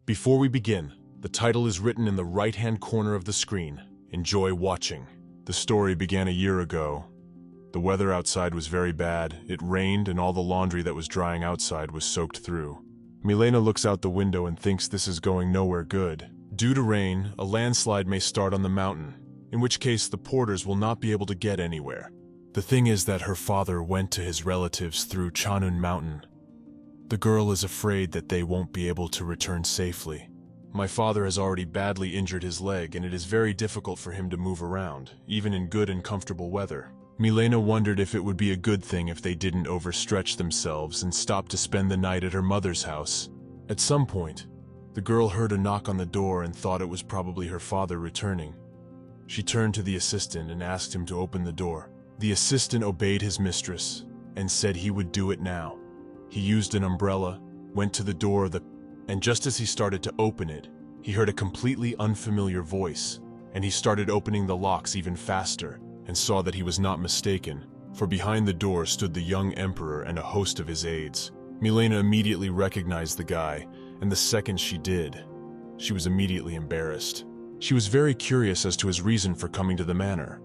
Before we begin, the title is written in the right-hand corner of the screen. Enjoy watching. The story began a year ago. The weather outside was very bad. It rained and all the laundry that was drying outside was soaked through. Milena looks out the window and thinks this is going nowhere good. Due to rain, a landslide may start on the mountain, in which case the porters will not be able to get anywhere. The thing is that her father went to his relatives through Chanun Mountain. The girl is afraid that they won't be able to return safely. My father has already badly injured his leg and it is very difficult for him to move around, even in good and comfortable weather. Milena wondered if it would be a good thing if they didn't overstretch themselves and stop to spend the night at her mother's house. At some point, the girl heard a knock on the door and thought it was probably her father returning. She turned to the assistant and asked him to open the door. The assistant obeyed his mistress and said he would do it now. He used an umbrella, went to the door, and just as he started to open it, he heard a completely unfamiliar voice, and he started opening the locks even faster and saw that he was not mistaken, for behind the door stood the young emperor and a host of his aides. Milena immediately recognized the guy, and the second she did, she was immediately embarrassed. She was very curious as to his reason for coming to the manor,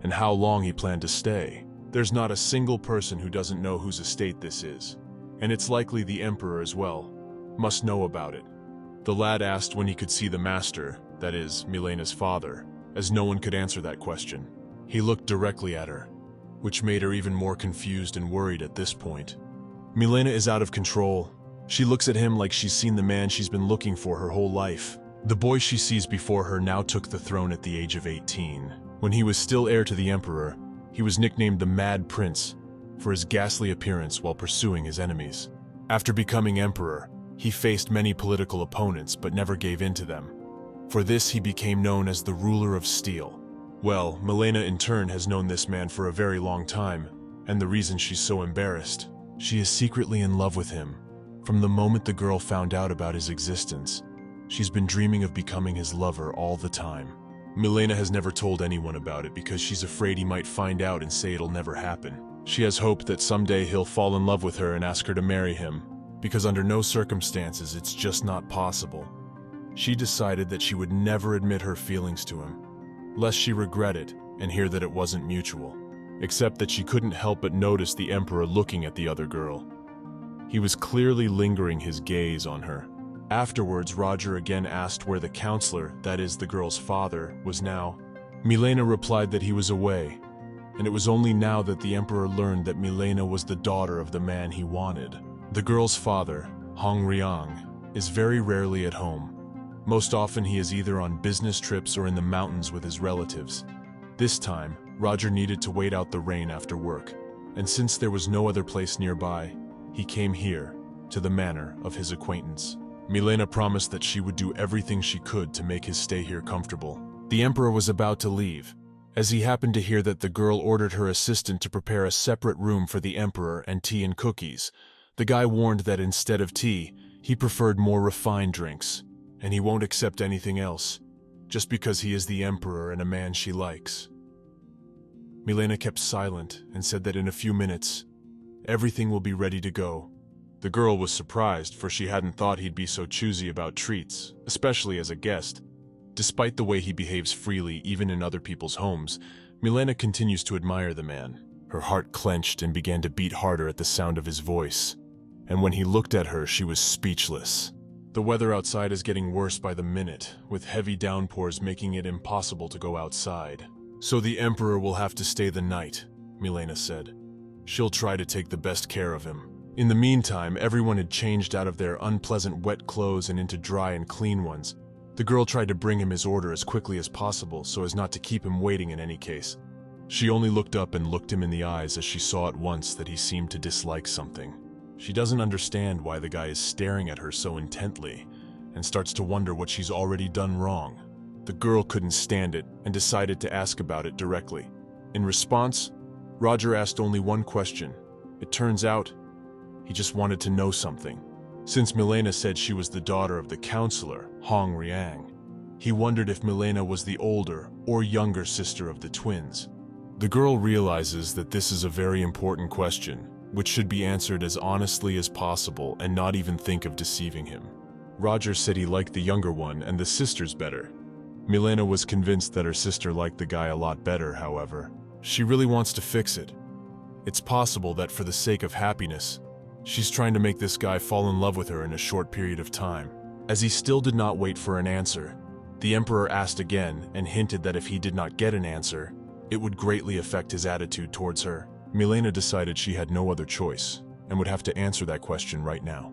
and how long he planned to stay. There's not a single person who doesn't know whose estate this is, and it's likely the emperor as well must know about it. The lad asked when he could see the master, that is, Milena's father, as no one could answer that question. He looked directly at her, which made her even more confused and worried at this point. Milena is out of control. She looks at him like she's seen the man she's been looking for her whole life. The boy she sees before her now took the throne at the age of 18. When he was still heir to the emperor, he was nicknamed the Mad Prince for his ghastly appearance while pursuing his enemies. After becoming emperor, he faced many political opponents but never gave in to them. For this, he became known as the Ruler of Steel. Well, Milena in turn has known this man for a very long time, and the reason she's so embarrassed, she is secretly in love with him. From the moment the girl found out about his existence, she's been dreaming of becoming his lover all the time. Milena has never told anyone about it because she's afraid he might find out and say it'll never happen. She has hope that someday he'll fall in love with her and ask her to marry him, because under no circumstances it's just not possible. She decided that she would never admit her feelings to him, lest she regret it and hear that it wasn't mutual, except that she couldn't help but notice the emperor looking at the other girl. He was clearly lingering his gaze on her. Afterwards, Roger again asked where the counselor, that is, the girl's father, was now. Milena replied that he was away, and it was only now that the emperor learned that Milena was the daughter of the man he wanted. The girl's father, Hong Riang, is very rarely at home. Most often he is either on business trips or in the mountains with his relatives. This time, Roger needed to wait out the rain after work, and since there was no other place nearby, he came here, to the manor of his acquaintance. Milena promised that she would do everything she could to make his stay here comfortable. The emperor was about to leave, as he happened to hear that the girl ordered her assistant to prepare a separate room for the emperor and tea and cookies. The guy warned that instead of tea, he preferred more refined drinks, and he won't accept anything else, just because he is the emperor and a man she likes. Milena kept silent and said that in a few minutes, everything will be ready to go. The girl was surprised, for she hadn't thought he'd be so choosy about treats, especially as a guest. Despite the way he behaves freely even in other people's homes, Milena continues to admire the man. Her heart clenched and began to beat harder at the sound of his voice, and when he looked at her, she was speechless. The weather outside is getting worse by the minute, with heavy downpours making it impossible to go outside. So the emperor will have to stay the night, Milena said. She'll try to take the best care of him. In the meantime, everyone had changed out of their unpleasant wet clothes and into dry and clean ones. The girl tried to bring him his order as quickly as possible so as not to keep him waiting in any case. She only looked up and looked him in the eyes as she saw at once that he seemed to dislike something. She doesn't understand why the guy is staring at her so intently and starts to wonder what she's already done wrong. The girl couldn't stand it and decided to ask about it directly. In response, Roger asked only one question. It turns out, he just wanted to know something. Since Milena said she was the daughter of the counselor, Hong Riang, he wondered if Milena was the older or younger sister of the twins. The girl realizes that this is a very important question, which should be answered as honestly as possible and not even think of deceiving him. Roger said he liked the younger one and the sisters better. Milena was convinced that her sister liked the guy a lot better, however. She really wants to fix it. It's possible that for the sake of happiness, she's trying to make this guy fall in love with her in a short period of time. As he still did not wait for an answer, the Emperor asked again and hinted that if he did not get an answer, it would greatly affect his attitude towards her. Milena decided she had no other choice and would have to answer that question right now.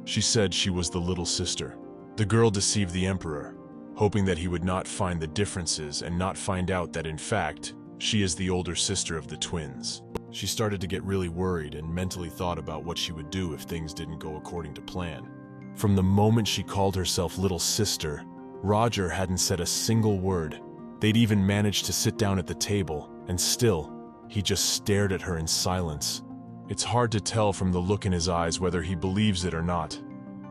She said she was the little sister. The girl deceived the Emperor, hoping that he would not find the differences and not find out that in fact, she is the older sister of the twins. She started to get really worried and mentally thought about what she would do if things didn't go according to plan. From the moment she called herself little sister, Roger hadn't said a single word. They'd even managed to sit down at the table, and still, he just stared at her in silence. It's hard to tell from the look in his eyes whether he believes it or not.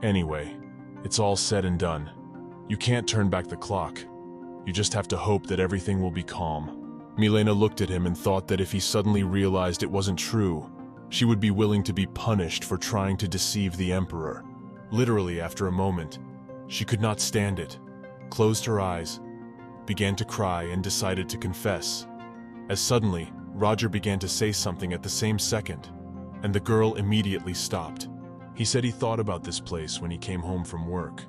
Anyway, it's all said and done. You can't turn back the clock. You just have to hope that everything will be calm. Milena looked at him and thought that if he suddenly realized it wasn't true, she would be willing to be punished for trying to deceive the Emperor. Literally, after a moment, she could not stand it, closed her eyes, began to cry, and decided to confess. As suddenly, Roger began to say something at the same second, and the girl immediately stopped. He said he thought about this place when he came home from work,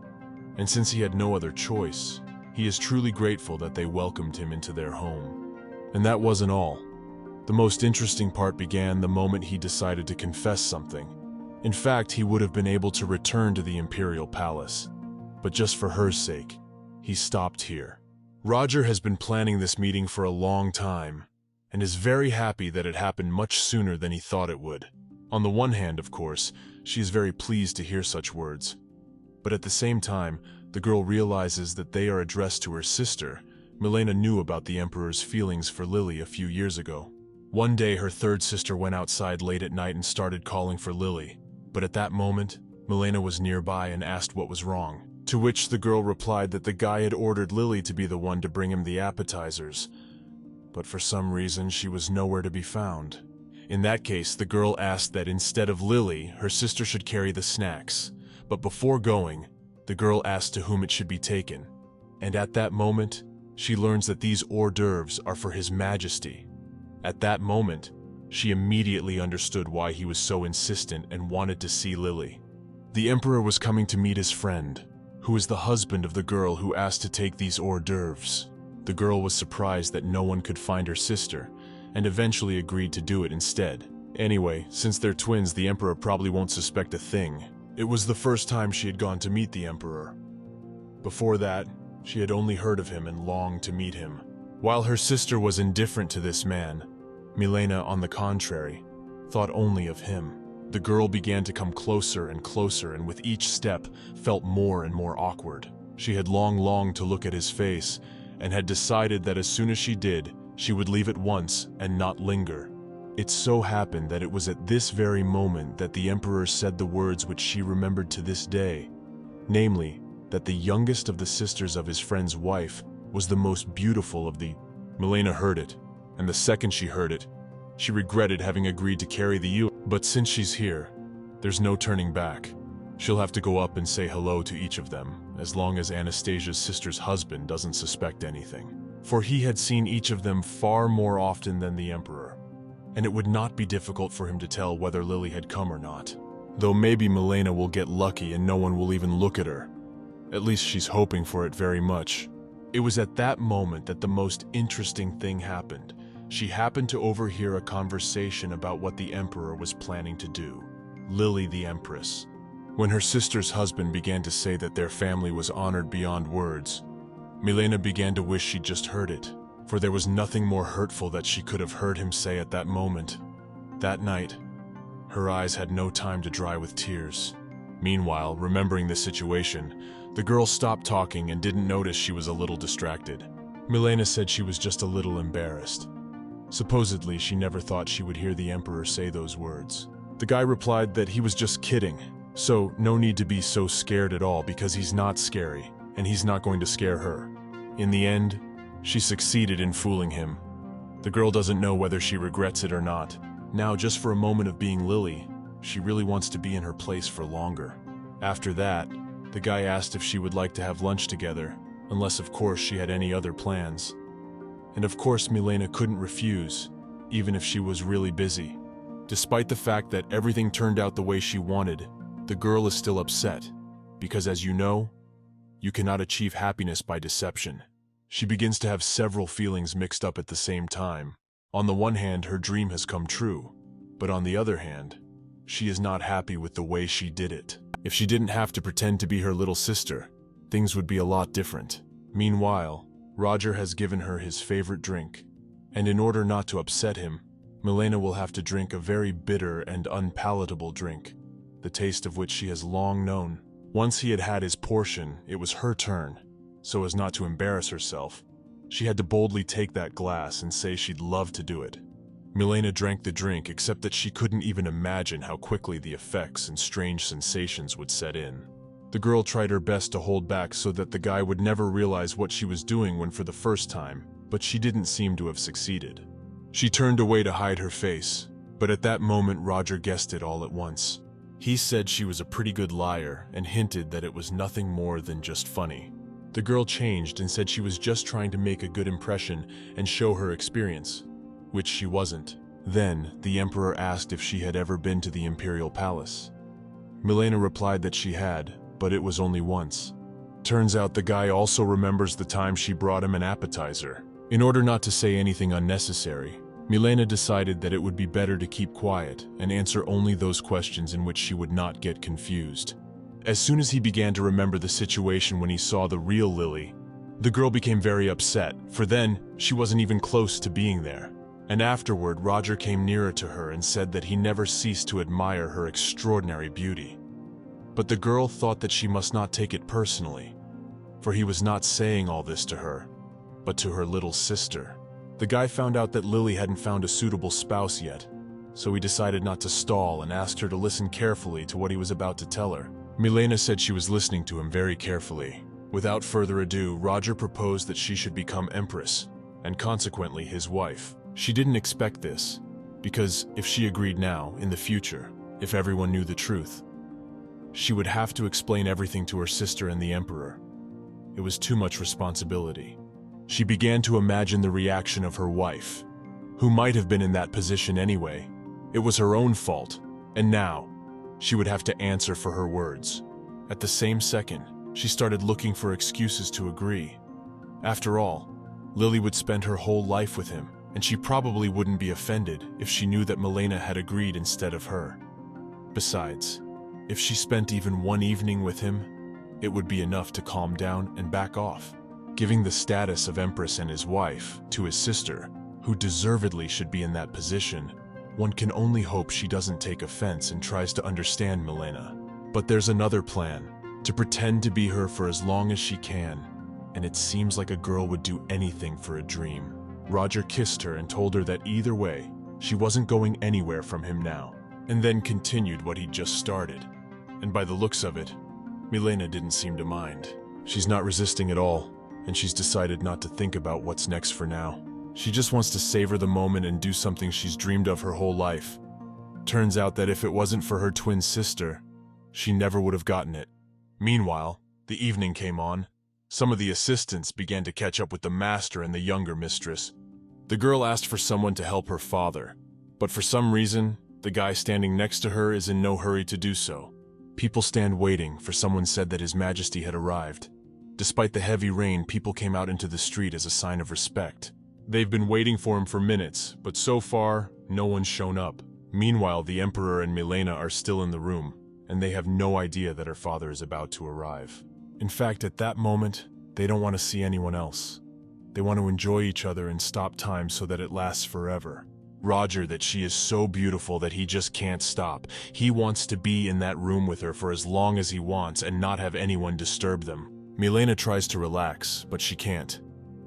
and since he had no other choice, he is truly grateful that they welcomed him into their home. And that wasn't all. The most interesting part began the moment he decided to confess something. In fact, he would have been able to return to the Imperial Palace, but just for her sake, he stopped here. Roger has been planning this meeting for a long time, and is very happy that it happened much sooner than he thought it would. On the one hand, of course, she is very pleased to hear such words, but at the same time, the girl realizes that they are addressed to her sister. Milena knew about the Emperor's feelings for Lily a few years ago. One day, her third sister went outside late at night and started calling for Lily, but at that moment, Milena was nearby and asked what was wrong, to which the girl replied that the guy had ordered Lily to be the one to bring him the appetizers, but for some reason she was nowhere to be found. In that case, the girl asked that instead of Lily, her sister should carry the snacks, but before going, the girl asked to whom it should be taken, and at that moment, she learns that these hors d'oeuvres are for His Majesty. At that moment, she immediately understood why he was so insistent and wanted to see Lily. The Emperor was coming to meet his friend, who is the husband of the girl who asked to take these hors d'oeuvres. The girl was surprised that no one could find her sister, and eventually agreed to do it instead. Anyway, since they're twins, the Emperor probably won't suspect a thing. It was the first time she had gone to meet the Emperor. Before that, she had only heard of him and longed to meet him. While her sister was indifferent to this man, Milena, on the contrary, thought only of him. The girl began to come closer and closer, and with each step, felt more and more awkward. She had long longed to look at his face, and had decided that as soon as she did, she would leave at once and not linger. It so happened that it was at this very moment that the Emperor said the words which she remembered to this day, namely, that the youngest of the sisters of his friend's wife was the most beautiful of the... Milena heard it, and the second she heard it, she regretted having agreed to carry the youth. But since she's here, there's no turning back. She'll have to go up and say hello to each of them, as long as Anastasia's sister's husband doesn't suspect anything. For he had seen each of them far more often than the Emperor, and it would not be difficult for him to tell whether Lily had come or not. Though maybe Milena will get lucky and no one will even look at her. At least she's hoping for it very much. It was at that moment that the most interesting thing happened. She happened to overhear a conversation about what the Emperor was planning to do. Lily the Empress. When her sister's husband began to say that their family was honored beyond words, Milena began to wish she'd just heard it, for there was nothing more hurtful that she could have heard him say at that moment. That night, her eyes had no time to dry with tears. Meanwhile, remembering the situation, the girl stopped talking and didn't notice she was a little distracted. Milena said she was just a little embarrassed. Supposedly, she never thought she would hear the Emperor say those words. The guy replied that he was just kidding, so no need to be so scared at all because he's not scary, and he's not going to scare her. In the end, she succeeded in fooling him. The girl doesn't know whether she regrets it or not. Now, just for a moment of being Lily, she really wants to be in her place for longer. After that, The guy asked if she would like to have lunch together, unless of course she had any other plans. And of course Milena couldn't refuse, even if she was really busy. Despite the fact that everything turned out the way she wanted, the girl is still upset, because as you know, you cannot achieve happiness by deception. She begins to have several feelings mixed up at the same time. On the one hand, her dream has come true, but on the other hand, she is not happy with the way she did it. If she didn't have to pretend to be her little sister, things would be a lot different. Meanwhile, Roger has given her his favorite drink, and in order not to upset him, Milena will have to drink a very bitter and unpalatable drink, the taste of which she has long known. Once he had had his portion, it was her turn. So as not to embarrass herself, she had to boldly take that glass and say she'd love to do it. Milena drank the drink, except that she couldn't even imagine how quickly the effects and strange sensations would set in. The girl tried her best to hold back so that the guy would never realize what she was doing when for the first time, but she didn't seem to have succeeded. She turned away to hide her face, but at that moment Roger guessed it all at once. He said she was a pretty good liar and hinted that it was nothing more than just funny. The girl changed and said she was just trying to make a good impression and show her experience, which she wasn't. Then, the emperor asked if she had ever been to the imperial palace. Milena replied that she had, but it was only once. Turns out the guy also remembers the time she brought him an appetizer. In order not to say anything unnecessary, Milena decided that it would be better to keep quiet and answer only those questions in which she would not get confused. As soon as he began to remember the situation when he saw the real Lily, the girl became very upset, for then she wasn't even close to being there. And afterward, Roger came nearer to her and said that he never ceased to admire her extraordinary beauty. But the girl thought that she must not take it personally, for he was not saying all this to her, but to her little sister. The guy found out that Lily hadn't found a suitable spouse yet, so he decided not to stall and asked her to listen carefully to what he was about to tell her. Milena said she was listening to him very carefully. Without further ado, Roger proposed that she should become empress, and consequently his wife. She didn't expect this, because if she agreed now, in the future, if everyone knew the truth, she would have to explain everything to her sister and the emperor. It was too much responsibility. She began to imagine the reaction of her wife, who might have been in that position anyway. It was her own fault, and now, she would have to answer for her words. At the same second, she started looking for excuses to agree. After all, Lily would spend her whole life with him, and she probably wouldn't be offended if she knew that Milena had agreed instead of her. Besides, if she spent even one evening with him, it would be enough to calm down and back off. Giving the status of empress and his wife to his sister, who deservedly should be in that position, one can only hope she doesn't take offense and tries to understand Milena. But there's another plan, to pretend to be her for as long as she can, and it seems like a girl would do anything for a dream. Roger kissed her and told her that either way, she wasn't going anywhere from him now, and then continued what he'd just started. And by the looks of it, Milena didn't seem to mind. She's not resisting at all, and she's decided not to think about what's next for now. She just wants to savor the moment and do something she's dreamed of her whole life. Turns out that if it wasn't for her twin sister, she never would have gotten it. Meanwhile, the evening came on. Some of the assistants began to catch up with the master and the younger mistress. The girl asked for someone to help her father, but for some reason, the guy standing next to her is in no hurry to do so. People stand waiting, for someone said that His Majesty had arrived. Despite the heavy rain, people came out into the street as a sign of respect. They've been waiting for him for minutes, but so far, no one's shown up. Meanwhile, the Emperor and Milena are still in the room, and they have no idea that her father is about to arrive. In fact, at that moment, they don't want to see anyone else. They want to enjoy each other and stop time so that it lasts forever. Roger, that she is so beautiful that he just can't stop. He wants to be in that room with her for as long as he wants and not have anyone disturb them. Milena tries to relax, but she can't.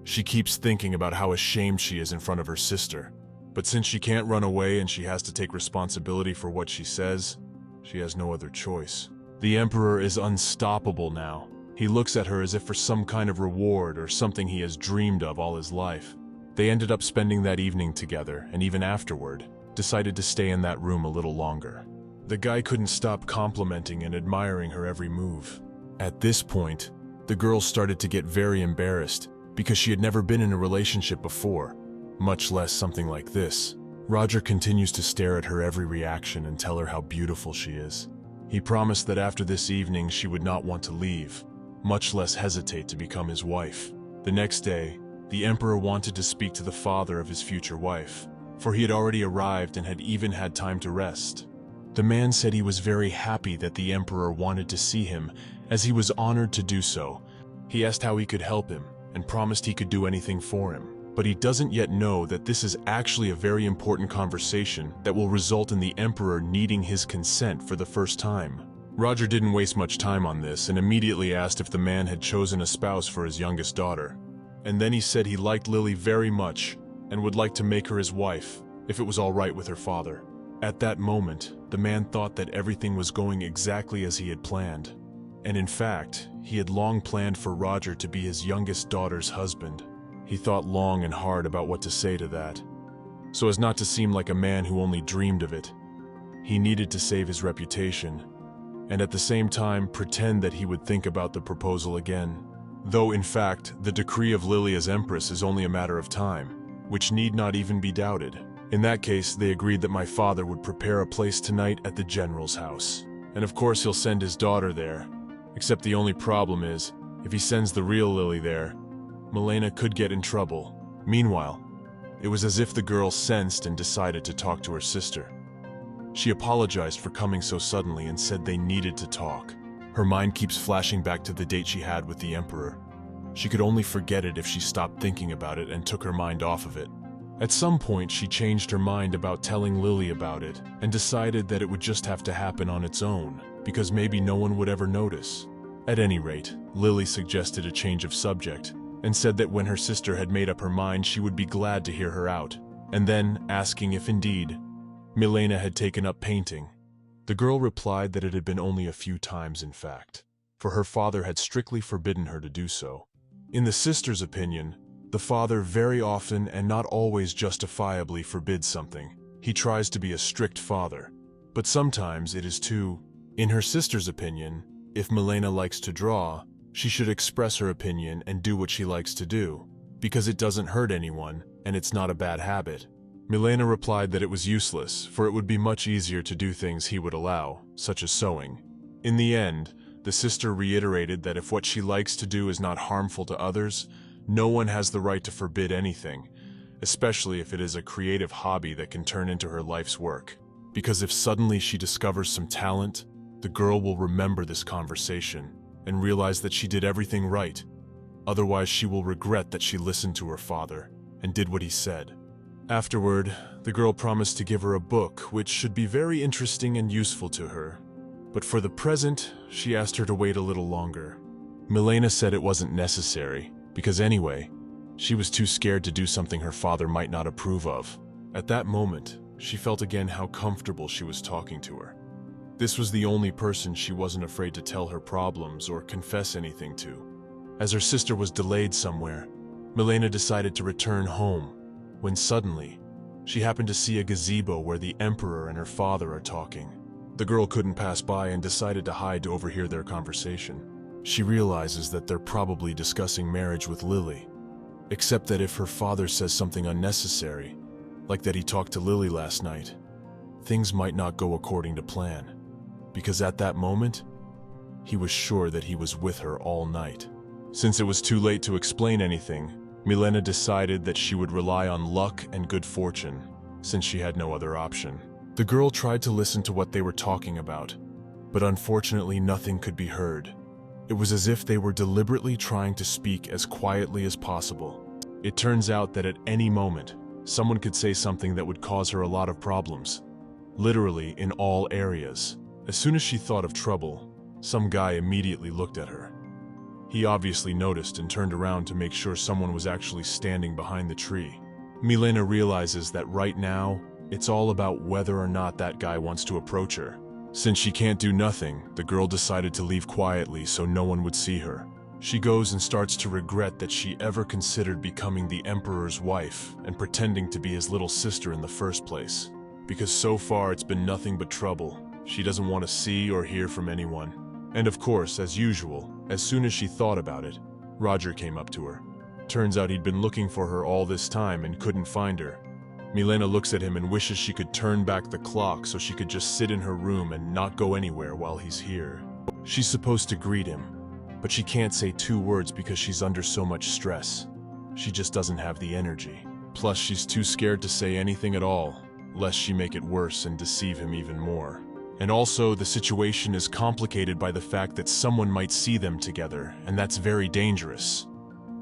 She keeps thinking about how ashamed she is in front of her sister. But since she can't run away and she has to take responsibility for what she says, she has no other choice. The Emperor is unstoppable now. He looks at her as if for some kind of reward or something he has dreamed of all his life. They ended up spending that evening together, and even afterward, decided to stay in that room a little longer. The guy couldn't stop complimenting and admiring her every move. At this point, the girl started to get very embarrassed because she had never been in a relationship before, much less something like this. Roger continues to stare at her every reaction and tell her how beautiful she is. He promised that after this evening she would not want to leave, much less hesitate to become his wife. The next day, the emperor wanted to speak to the father of his future wife, for he had already arrived and had even had time to rest. The man said he was very happy that the emperor wanted to see him, as he was honored to do so. He asked how he could help him, and promised he could do anything for him. But he doesn't yet know that this is actually a very important conversation that will result in the emperor needing his consent for the first time. Roger didn't waste much time on this and immediately asked if the man had chosen a spouse for his youngest daughter. And then he said he liked Lily very much and would like to make her his wife, if it was all right with her father. At that moment, the man thought that everything was going exactly as he had planned. And in fact, he had long planned for Roger to be his youngest daughter's husband. He thought long and hard about what to say to that, so as not to seem like a man who only dreamed of it. He needed to save his reputation, and at the same time pretend that he would think about the proposal again. Though in fact, the decree of Lily as empress is only a matter of time, which need not even be doubted. In that case, they agreed that my father would prepare a place tonight at the general's house. And of course he'll send his daughter there. Except the only problem is, if he sends the real Lily there, Milena could get in trouble. Meanwhile, it was as if the girl sensed and decided to talk to her sister. She apologized for coming so suddenly and said they needed to talk. Her mind keeps flashing back to the date she had with the emperor. She could only forget it if she stopped thinking about it and took her mind off of it. At some point, she changed her mind about telling Lily about it and decided that it would just have to happen on its own, because maybe no one would ever notice. At any rate, Lily suggested a change of subject and said that when her sister had made up her mind, she would be glad to hear her out, and then asking if indeed Milena had taken up painting. The girl replied that it had been only a few times in fact, for her father had strictly forbidden her to do so. In the sister's opinion, the father very often and not always justifiably forbids something. He tries to be a strict father, but sometimes it is too. In her sister's opinion, if Milena likes to draw, she should express her opinion and do what she likes to do, because it doesn't hurt anyone and it's not a bad habit. Milena replied that it was useless, for it would be much easier to do things he would allow, such as sewing. In the end, the sister reiterated that if what she likes to do is not harmful to others, no one has the right to forbid anything, especially if it is a creative hobby that can turn into her life's work. Because if suddenly she discovers some talent, the girl will remember this conversation and realize that she did everything right. Otherwise, she will regret that she listened to her father and did what he said. Afterward, the girl promised to give her a book which should be very interesting and useful to her. But for the present, she asked her to wait a little longer. Milena said it wasn't necessary, because anyway, she was too scared to do something her father might not approve of. At that moment, she felt again how comfortable she was talking to her. This was the only person she wasn't afraid to tell her problems or confess anything to. As her sister was delayed somewhere, Milena decided to return home, when suddenly, she happened to see a gazebo where the emperor and her father are talking. The girl couldn't pass by and decided to hide to overhear their conversation. She realizes that they're probably discussing marriage with Lily, except that if her father says something unnecessary, like that he talked to Lily last night, things might not go according to plan, because at that moment, he was sure that he was with her all night. Since it was too late to explain anything, Milena decided that she would rely on luck and good fortune, since she had no other option. The girl tried to listen to what they were talking about, but unfortunately nothing could be heard. It was as if they were deliberately trying to speak as quietly as possible. It turns out that at any moment, someone could say something that would cause her a lot of problems. Literally in all areas. As soon as she thought of trouble, some guy immediately looked at her. He obviously noticed and turned around to make sure someone was actually standing behind the tree. Milena realizes that right now, it's all about whether or not that guy wants to approach her. Since she can't do nothing, the girl decided to leave quietly so no one would see her. She goes and starts to regret that she ever considered becoming the emperor's wife and pretending to be his little sister in the first place. Because so far it's been nothing but trouble. She doesn't want to see or hear from anyone. And of course, as usual, as soon as she thought about it, Roger came up to her. Turns out he'd been looking for her all this time and couldn't find her. Milena looks at him and wishes she could turn back the clock so she could just sit in her room and not go anywhere while he's here. She's supposed to greet him, but she can't say 2 words because she's under so much stress. She just doesn't have the energy. Plus, she's too scared to say anything at all, lest she make it worse and deceive him even more. And also, the situation is complicated by the fact that someone might see them together, and that's very dangerous.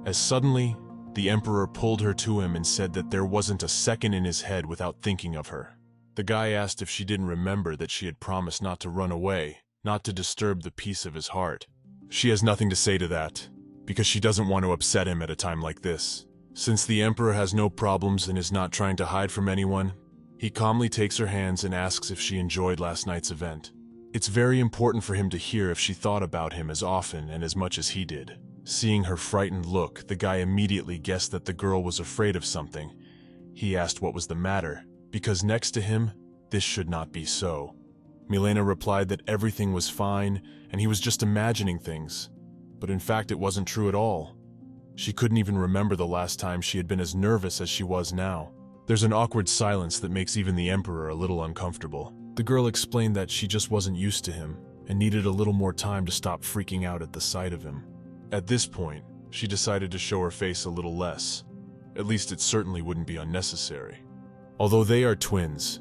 As suddenly, the Emperor pulled her to him and said that there wasn't a second in his head without thinking of her. The guy asked if she didn't remember that she had promised not to run away, not to disturb the peace of his heart. She has nothing to say to that, because she doesn't want to upset him at a time like this. Since the Emperor has no problems and is not trying to hide from anyone, he calmly takes her hands and asks if she enjoyed last night's event. It's very important for him to hear if she thought about him as often and as much as he did. Seeing her frightened look, the guy immediately guessed that the girl was afraid of something. He asked what was the matter, because next to him, this should not be so. Milena replied that everything was fine and he was just imagining things. But in fact, it wasn't true at all. She couldn't even remember the last time she had been as nervous as she was now. There's an awkward silence that makes even the Emperor a little uncomfortable. The girl explained that she just wasn't used to him and needed a little more time to stop freaking out at the sight of him. At this point, she decided to show her face a little less. At least it certainly wouldn't be unnecessary. Although they are twins,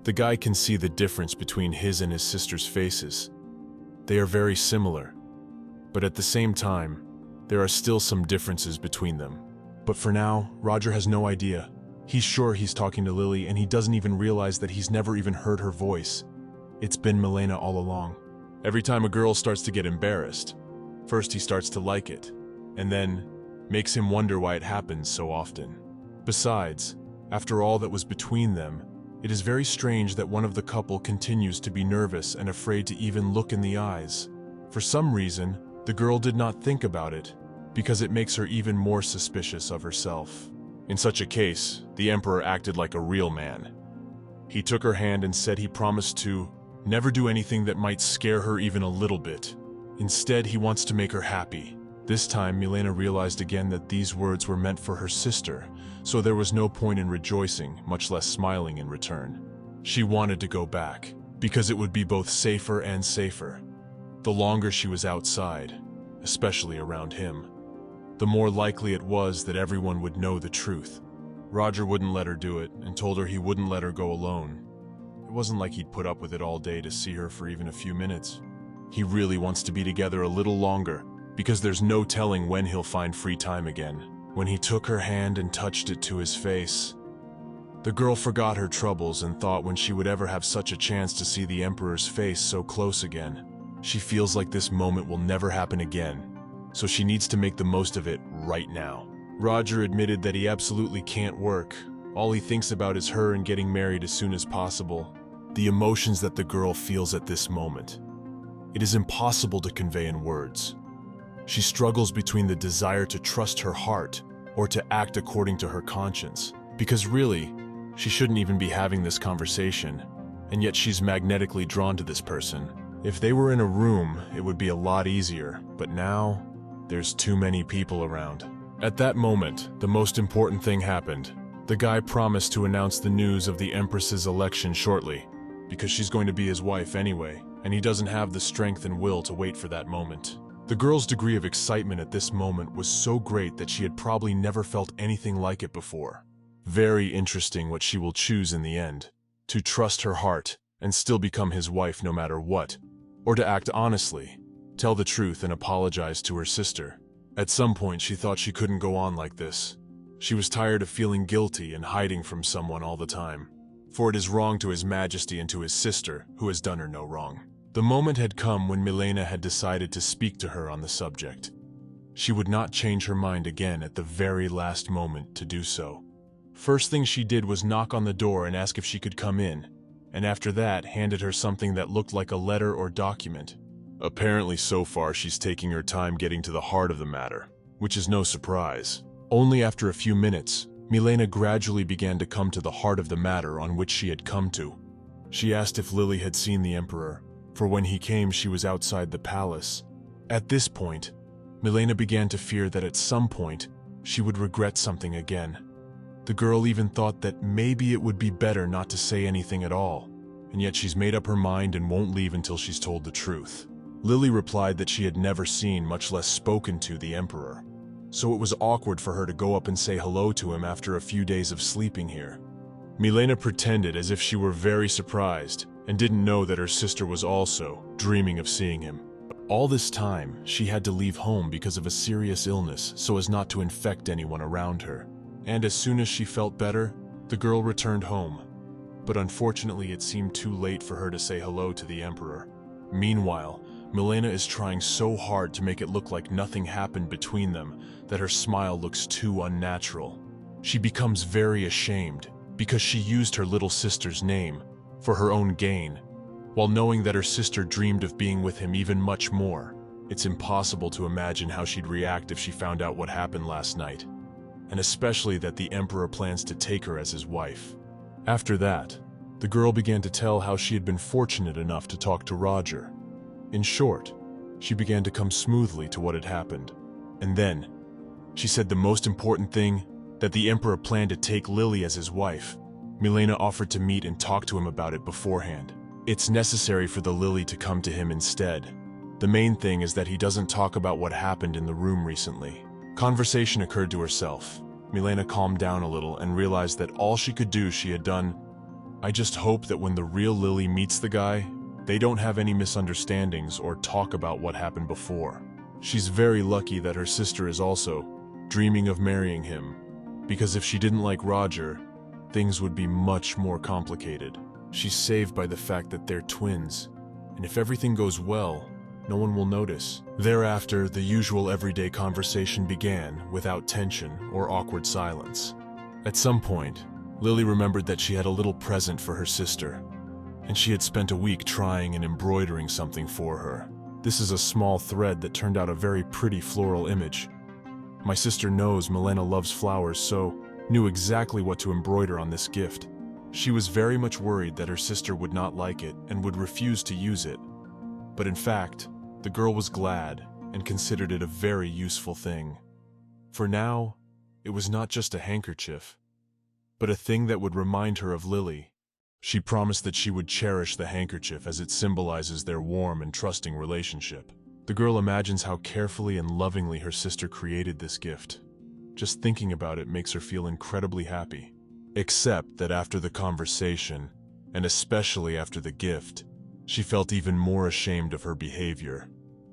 the guy can see the difference between his and his sister's faces. They are very similar, but at the same time, there are still some differences between them. But for now, Roger has no idea. He's sure he's talking to Lily and he doesn't even realize that he's never even heard her voice. It's been Milena all along. Every time a girl starts to get embarrassed, first he starts to like it, and then makes him wonder why it happens so often. Besides, after all that was between them, it is very strange that one of the couple continues to be nervous and afraid to even look in the eyes. For some reason, the girl did not think about it, because it makes her even more suspicious of herself. In such a case, the Emperor acted like a real man. He took her hand and said he promised to never do anything that might scare her even a little bit. Instead, he wants to make her happy. This time, Milena realized again that these words were meant for her sister, so there was no point in rejoicing, much less smiling in return. She wanted to go back, because it would be both safer and safer. The longer she was outside, especially around him, the more likely it was that everyone would know the truth. Roger wouldn't let her do it and told her he wouldn't let her go alone. It wasn't like he'd put up with it all day to see her for even a few minutes. He really wants to be together a little longer, because there's no telling when he'll find free time again. When he took her hand and touched it to his face, the girl forgot her troubles and thought when she would ever have such a chance to see the Emperor's face so close again. She feels like this moment will never happen again, so she needs to make the most of it right now. Roger admitted that he absolutely can't work. All he thinks about is her and getting married as soon as possible. The emotions that the girl feels at this moment, it is impossible to convey in words. She struggles between the desire to trust her heart or to act according to her conscience, because really, she shouldn't even be having this conversation, and yet she's magnetically drawn to this person. If they were in a room, it would be a lot easier, but now, there's too many people around. At that moment, the most important thing happened. The guy promised to announce the news of the Empress's election shortly, because she's going to be his wife anyway, and he doesn't have the strength and will to wait for that moment. The girl's degree of excitement at this moment was so great that she had probably never felt anything like it before. Very interesting what she will choose in the end. To trust her heart and still become his wife no matter what, or to act honestly, tell the truth and apologize to her sister. At some point she thought she couldn't go on like this. She was tired of feeling guilty and hiding from someone all the time. For it is wrong to His Majesty and to his sister, who has done her no wrong. The moment had come when Milena had decided to speak to her on the subject. She would not change her mind again at the very last moment to do so. First thing she did was knock on the door and ask if she could come in, and after that handed her something that looked like a letter or document. Apparently so far she's taking her time getting to the heart of the matter, which is no surprise. Only after a few minutes, Milena gradually began to come to the heart of the matter on which she had come to. She asked if Lily had seen the Emperor, for when he came she was outside the palace. At this point, Milena began to fear that at some point she would regret something again. The girl even thought that maybe it would be better not to say anything at all, and yet she's made up her mind and won't leave until she's told the truth. Lily replied that she had never seen, much less spoken to, the Emperor, so it was awkward for her to go up and say hello to him after a few days of sleeping here. Milena pretended as if she were very surprised and didn't know that her sister was also dreaming of seeing him. All this time, she had to leave home because of a serious illness so as not to infect anyone around her. And as soon as she felt better, the girl returned home. But unfortunately, it seemed too late for her to say hello to the Emperor. Meanwhile, Milena is trying so hard to make it look like nothing happened between them that her smile looks too unnatural. She becomes very ashamed because she used her little sister's name for her own gain, while knowing that her sister dreamed of being with him even much more. It's impossible to imagine how she'd react if she found out what happened last night, and especially that the Emperor plans to take her as his wife. After that, the girl began to tell how she had been fortunate enough to talk to Roger. In short, she began to come smoothly to what had happened. And then, she said the most important thing, that the Emperor planned to take Lily as his wife. Milena offered to meet and talk to him about it beforehand. It's necessary for the Lily to come to him instead. The main thing is that he doesn't talk about what happened in the room recently. Conversation occurred to herself. Milena calmed down a little and realized that all she could do she had done. I just hope that when the real Lily meets the guy, they don't have any misunderstandings or talk about what happened before. She's very lucky that her sister is also dreaming of marrying him, because if she didn't like Roger, things would be much more complicated. She's saved by the fact that they're twins, and if everything goes well, no one will notice. Thereafter, the usual everyday conversation began without tension or awkward silence. At some point, Lily remembered that she had a little present for her sister, and she had spent a week trying and embroidering something for her. This is a small thread that turned out a very pretty floral image. My sister knows Milena loves flowers, so knew exactly what to embroider on this gift. She was very much worried that her sister would not like it and would refuse to use it. But in fact, the girl was glad and considered it a very useful thing. For now, it was not just a handkerchief, but a thing that would remind her of Lily. She promised that she would cherish the handkerchief as it symbolizes their warm and trusting relationship. The girl imagines how carefully and lovingly her sister created this gift. Just thinking about it makes her feel incredibly happy. Except that after the conversation, and especially after the gift, she felt even more ashamed of her behavior,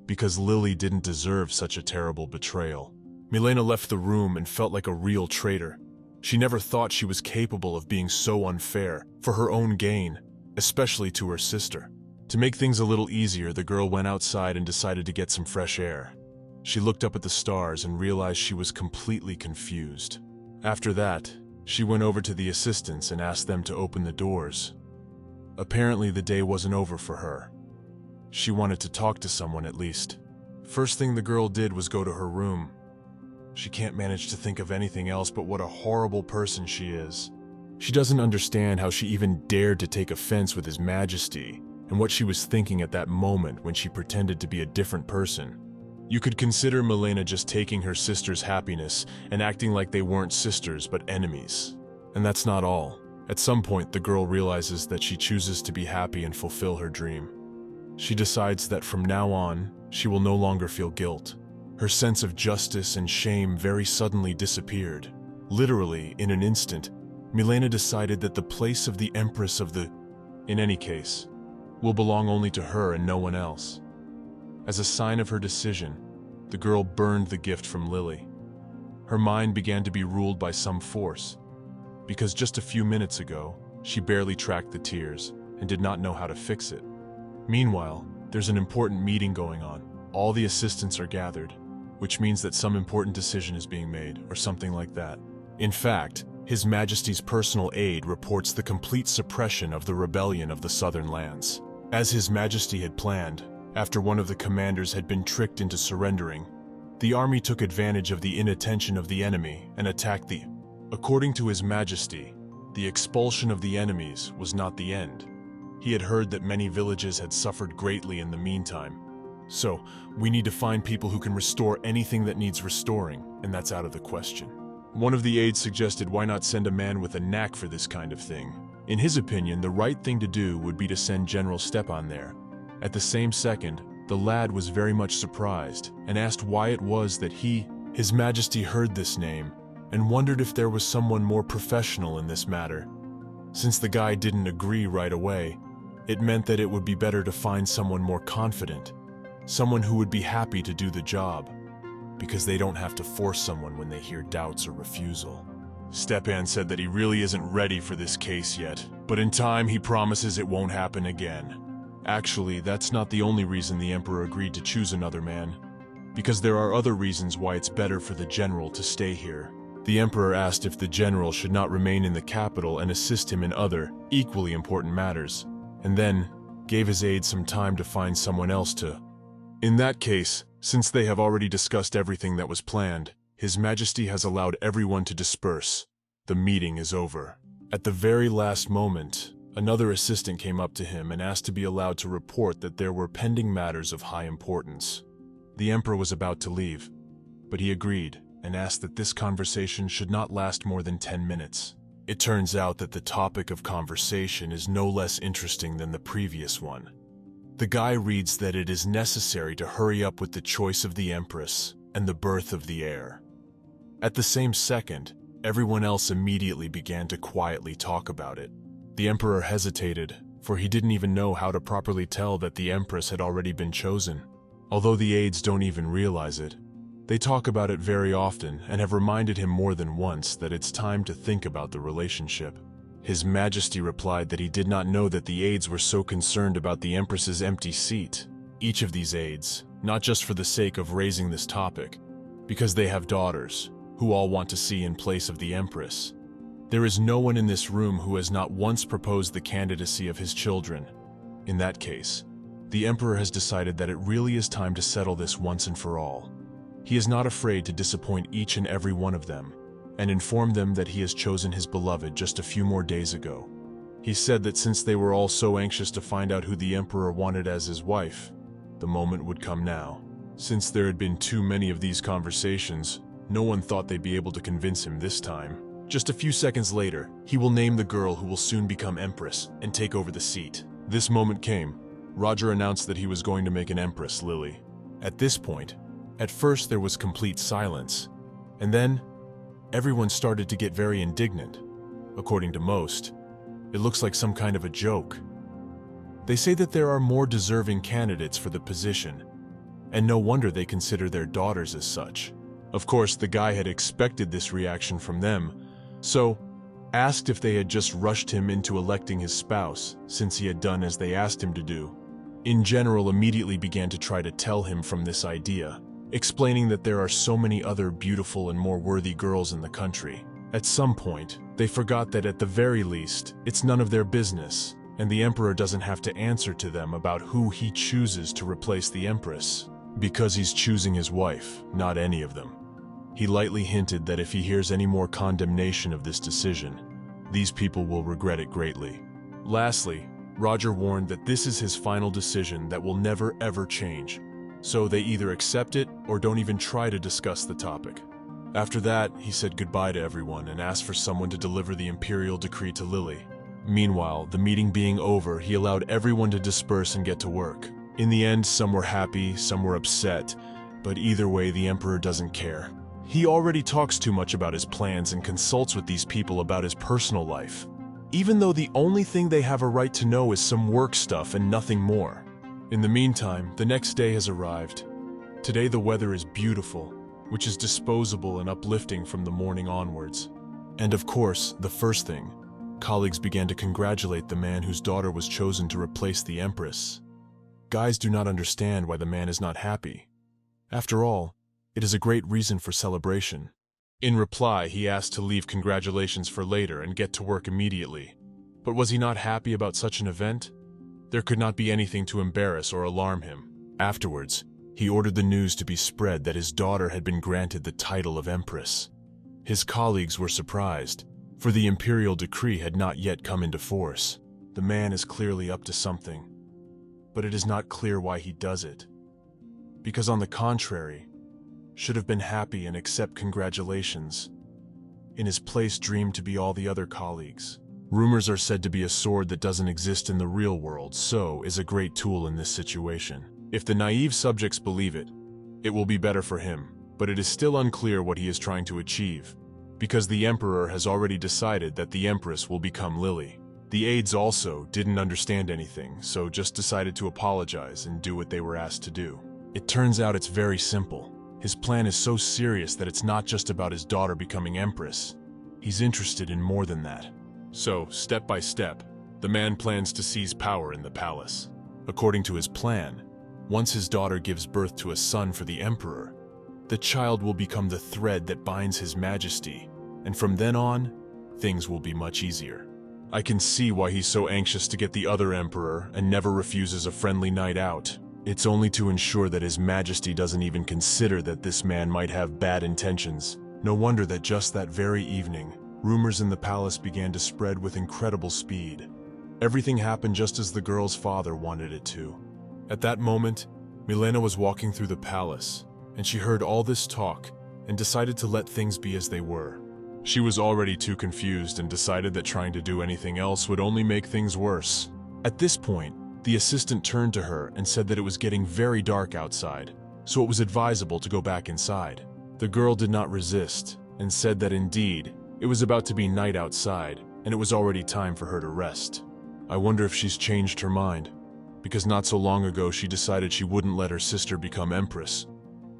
because Lily didn't deserve such a terrible betrayal. Milena left the room and felt like a real traitor. She never thought she was capable of being so unfair for her own gain, especially to her sister. To make things a little easier, the girl went outside and decided to get some fresh air. She looked up at the stars and realized she was completely confused. After that, she went over to the assistants and asked them to open the doors. Apparently, the day wasn't over for her. She wanted to talk to someone at least. First thing the girl did was go to her room. She can't manage to think of anything else but what a horrible person she is. She doesn't understand how she even dared to take offense with His Majesty and what she was thinking at that moment when she pretended to be a different person. You could consider Milena just taking her sister's happiness and acting like they weren't sisters but enemies. And that's not all. At some point, the girl realizes that she chooses to be happy and fulfill her dream. She decides that from now on, she will no longer feel guilt. Her sense of justice and shame very suddenly disappeared. Literally, in an instant, Milena decided that the place of the Empress of the, in any case, will belong only to her and no one else. As a sign of her decision, the girl burned the gift from Lily. Her mind began to be ruled by some force, because just a few minutes ago, she barely tracked the tears and did not know how to fix it. Meanwhile, there's an important meeting going on. All the assistants are gathered, which means that some important decision is being made, or something like that. In fact, His Majesty's personal aide reports the complete suppression of the rebellion of the southern lands. As His Majesty had planned, after one of the commanders had been tricked into surrendering, the army took advantage of the inattention of the enemy and attacked the... According to His Majesty, the expulsion of the enemies was not the end. He had heard that many villages had suffered greatly in the meantime. So, we need to find people who can restore anything that needs restoring, and that's out of the question. One of the aides suggested why not send a man with a knack for this kind of thing. In his opinion, the right thing to do would be to send General Stepan there. At the same second, the lad was very much surprised and asked why it was that His Majesty heard this name and wondered if there was someone more professional in this matter. Since the guy didn't agree right away, it meant that it would be better to find someone more confident, someone who would be happy to do the job, because they don't have to force someone when they hear doubts or refusal. Stepan said that he really isn't ready for this case yet, but in time he promises it won't happen again. Actually, that's not the only reason the Emperor agreed to choose another man, because there are other reasons why it's better for the general to stay here. The Emperor asked if the general should not remain in the capital and assist him in other, equally important matters, and then gave his aides some time to find someone else to. In that case, since they have already discussed everything that was planned, His Majesty has allowed everyone to disperse. The meeting is over. At the very last moment, another assistant came up to him and asked to be allowed to report that there were pending matters of high importance. The Emperor was about to leave, but he agreed and asked that this conversation should not last more than 10 minutes. It turns out that the topic of conversation is no less interesting than the previous one. The guy reads that it is necessary to hurry up with the choice of the Empress and the birth of the heir. At the same second, everyone else immediately began to quietly talk about it. The Emperor hesitated, for he didn't even know how to properly tell that the Empress had already been chosen. Although the aides don't even realize it, they talk about it very often and have reminded him more than once that it's time to think about the relationship. His Majesty replied that he did not know that the aides were so concerned about the Empress's empty seat. Each of these aides, not just for the sake of raising this topic, because they have daughters, who all want to see in place of the Empress. There is no one in this room who has not once proposed the candidacy of his children. In that case, the Emperor has decided that it really is time to settle this once and for all. He is not afraid to disappoint each and every one of them, and inform them that he has chosen his beloved just a few more days ago. He said that since they were all so anxious to find out who the Emperor wanted as his wife, the moment would come now. Since there had been too many of these conversations, no one thought they'd be able to convince him this time. Just a few seconds later, he will name the girl who will soon become Empress and take over the seat. This moment came. Roger announced that he was going to make an Empress, Lily. At this point, at first there was complete silence, and then everyone started to get very indignant. According to most, it looks like some kind of a joke. They say that there are more deserving candidates for the position, and no wonder they consider their daughters as such. Of course, the guy had expected this reaction from them, so asked if they had just rushed him into electing his spouse, since he had done as they asked him to do. In general, immediately began to try to tell him from this idea, explaining that there are so many other beautiful and more worthy girls in the country. At some point, they forgot that at the very least, it's none of their business, and the Emperor doesn't have to answer to them about who he chooses to replace the Empress, because he's choosing his wife, not any of them. He lightly hinted that if he hears any more condemnation of this decision, these people will regret it greatly. Lastly, Roger warned that this is his final decision that will never ever change, so they either accept it or don't even try to discuss the topic. After that, he said goodbye to everyone and asked for someone to deliver the imperial decree to Lily. Meanwhile, the meeting being over, he allowed everyone to disperse and get to work. In the end, some were happy, some were upset, but either way, the Emperor doesn't care. He already talks too much about his plans and consults with these people about his personal life, even though the only thing they have a right to know is some work stuff and nothing more. In the meantime, the next day has arrived. Today the weather is beautiful, which is disposable and uplifting from the morning onwards. And of course, the first thing, colleagues began to congratulate the man whose daughter was chosen to replace the Empress. Guys do not understand why the man is not happy. After all, it is a great reason for celebration. In reply, he asked to leave congratulations for later and get to work immediately. But was he not happy about such an event? There could not be anything to embarrass or alarm him. Afterwards, he ordered the news to be spread that his daughter had been granted the title of Empress. His colleagues were surprised, for the imperial decree had not yet come into force. The man is clearly up to something, but it is not clear why he does it. Because on the contrary, should have been happy and accept congratulations. In his place dreamed to be all the other colleagues. Rumors are said to be a sword that doesn't exist in the real world, so is a great tool in this situation. If the naive subjects believe it, it will be better for him, but it is still unclear what he is trying to achieve, because the Emperor has already decided that the Empress will become Lily. The aides also didn't understand anything, so just decided to apologize and do what they were asked to do. It turns out it's very simple. His plan is so serious that it's not just about his daughter becoming Empress. He's interested in more than that. So, step by step, the man plans to seize power in the palace. According to his plan, once his daughter gives birth to a son for the Emperor, the child will become the thread that binds his majesty, and from then on, things will be much easier. I can see why he's so anxious to get the other Emperor and never refuses a friendly night out. It's only to ensure that his majesty doesn't even consider that this man might have bad intentions. No wonder that just that very evening, rumors in the palace began to spread with incredible speed. Everything happened just as the girl's father wanted it to. At that moment, Milena was walking through the palace, and she heard all this talk and decided to let things be as they were. She was already too confused and decided that trying to do anything else would only make things worse. At this point, the assistant turned to her and said that it was getting very dark outside, so it was advisable to go back inside. The girl did not resist and said that indeed, it was about to be night outside and it was already time for her to rest. I wonder if she's changed her mind, because not so long ago she decided she wouldn't let her sister become Empress,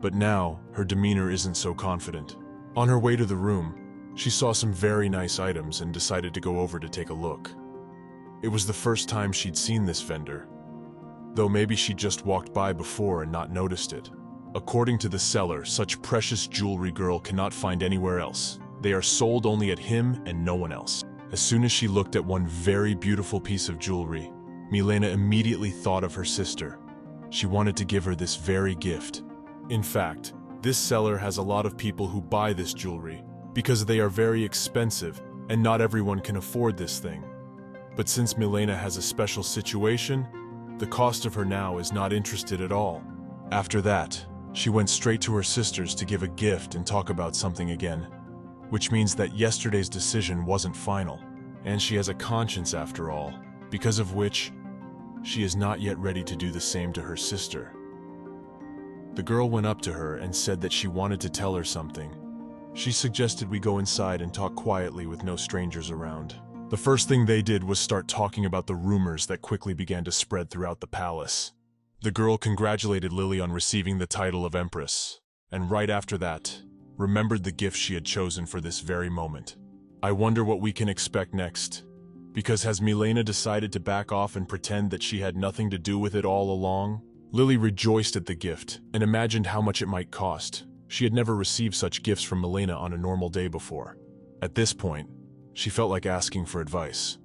but now her demeanor isn't so confident. On her way to the room, she saw some very nice items and decided to go over to take a look. It was the first time she'd seen this vendor, though maybe she'd just walked by before and not noticed it. According to the seller, such precious jewelry girl cannot find anywhere else. They are sold only at him and no one else. As soon as she looked at one very beautiful piece of jewelry, Milena immediately thought of her sister. She wanted to give her this very gift. In fact, this seller has a lot of people who buy this jewelry because they are very expensive and not everyone can afford this thing. But since Milena has a special situation, the cost of her now is not interested at all. After that, she went straight to her sisters to give a gift and talk about something again, which means that yesterday's decision wasn't final, and she has a conscience after all, because of which she is not yet ready to do the same to her sister. The girl went up to her and said that she wanted to tell her something. She suggested we go inside and talk quietly with no strangers around. The first thing they did was start talking about the rumors that quickly began to spread throughout the palace. The girl congratulated Lily on receiving the title of Empress, and right after that, remembered the gift she had chosen for this very moment. I wonder what we can expect next, because has Milena decided to back off and pretend that she had nothing to do with it all along? Lily rejoiced at the gift and imagined how much it might cost. She had never received such gifts from Milena on a normal day before. At this point, she felt like asking for advice.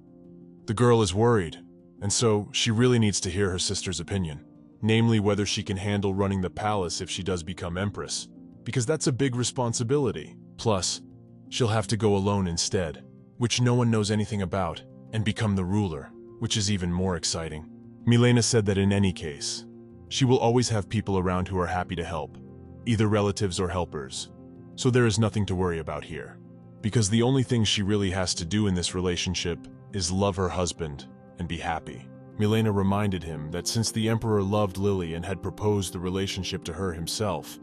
The girl is worried, and so she really needs to hear her sister's opinion, namely whether she can handle running the palace if she does become Empress, because that's a big responsibility. Plus, she'll have to go alone instead, which no one knows anything about, and become the ruler, which is even more exciting. Milena said that in any case, she will always have people around who are happy to help, either relatives or helpers, so there is nothing to worry about here. Because the only thing she really has to do in this relationship is love her husband and be happy. Milena reminded him that since the Emperor loved Lily and had proposed the relationship to her himself,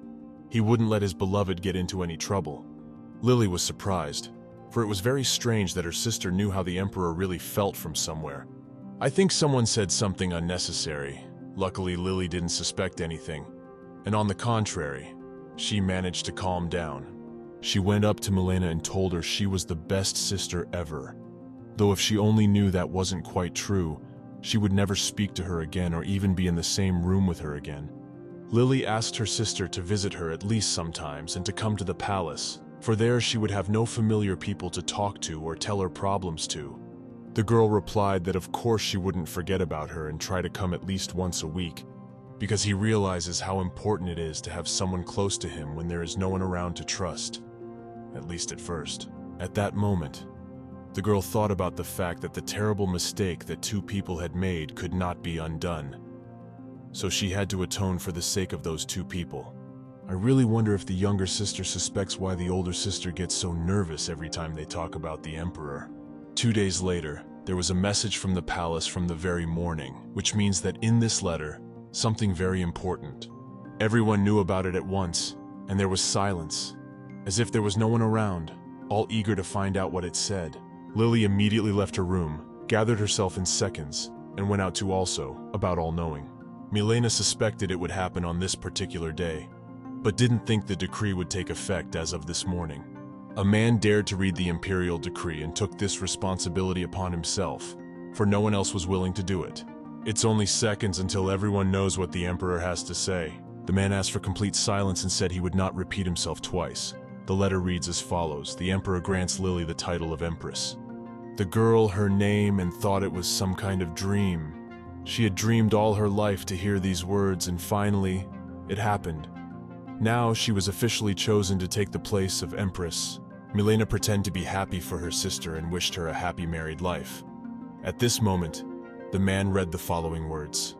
he wouldn't let his beloved get into any trouble. Lily was surprised, for it was very strange that her sister knew how the Emperor really felt from somewhere. I think someone said something unnecessary. Luckily, Lily didn't suspect anything, and on the contrary, she managed to calm down. She went up to Milena and told her she was the best sister ever. Though if she only knew that wasn't quite true, she would never speak to her again or even be in the same room with her again. Lily asked her sister to visit her at least sometimes and to come to the palace, for there she would have no familiar people to talk to or tell her problems to. The girl replied that of course she wouldn't forget about her and try to come at least once a week, because he realizes how important it is to have someone close to him when there is no one around to trust. At least at first. At that moment, The girl thought about the fact that the terrible mistake that two people had made could not be undone. So she had to atone for the sake of those two people. I really wonder if the younger sister suspects why the older sister gets so nervous every time they talk about the emperor. 2 days later, there was a message from the palace from the very morning, which means that in this letter, something very important. Everyone knew about it at once, and there was silence, as if there was no one around, all eager to find out what it said. Lily immediately left her room, gathered herself in seconds, and went out to also, about all knowing. Milena suspected it would happen on this particular day, but didn't think the decree would take effect as of this morning. A man dared to read the imperial decree and took this responsibility upon himself, for no one else was willing to do it. It's only seconds until everyone knows what the emperor has to say. The man asked for complete silence and said he would not repeat himself twice. The letter reads as follows. The emperor grants Lily the title of empress. The girl, her name, and thought it was some kind of dream. She had dreamed all her life to hear these words, and finally, it happened. Now she was officially chosen to take the place of empress. Milena pretended to be happy for her sister and wished her a happy married life. At this moment, the man read the following words.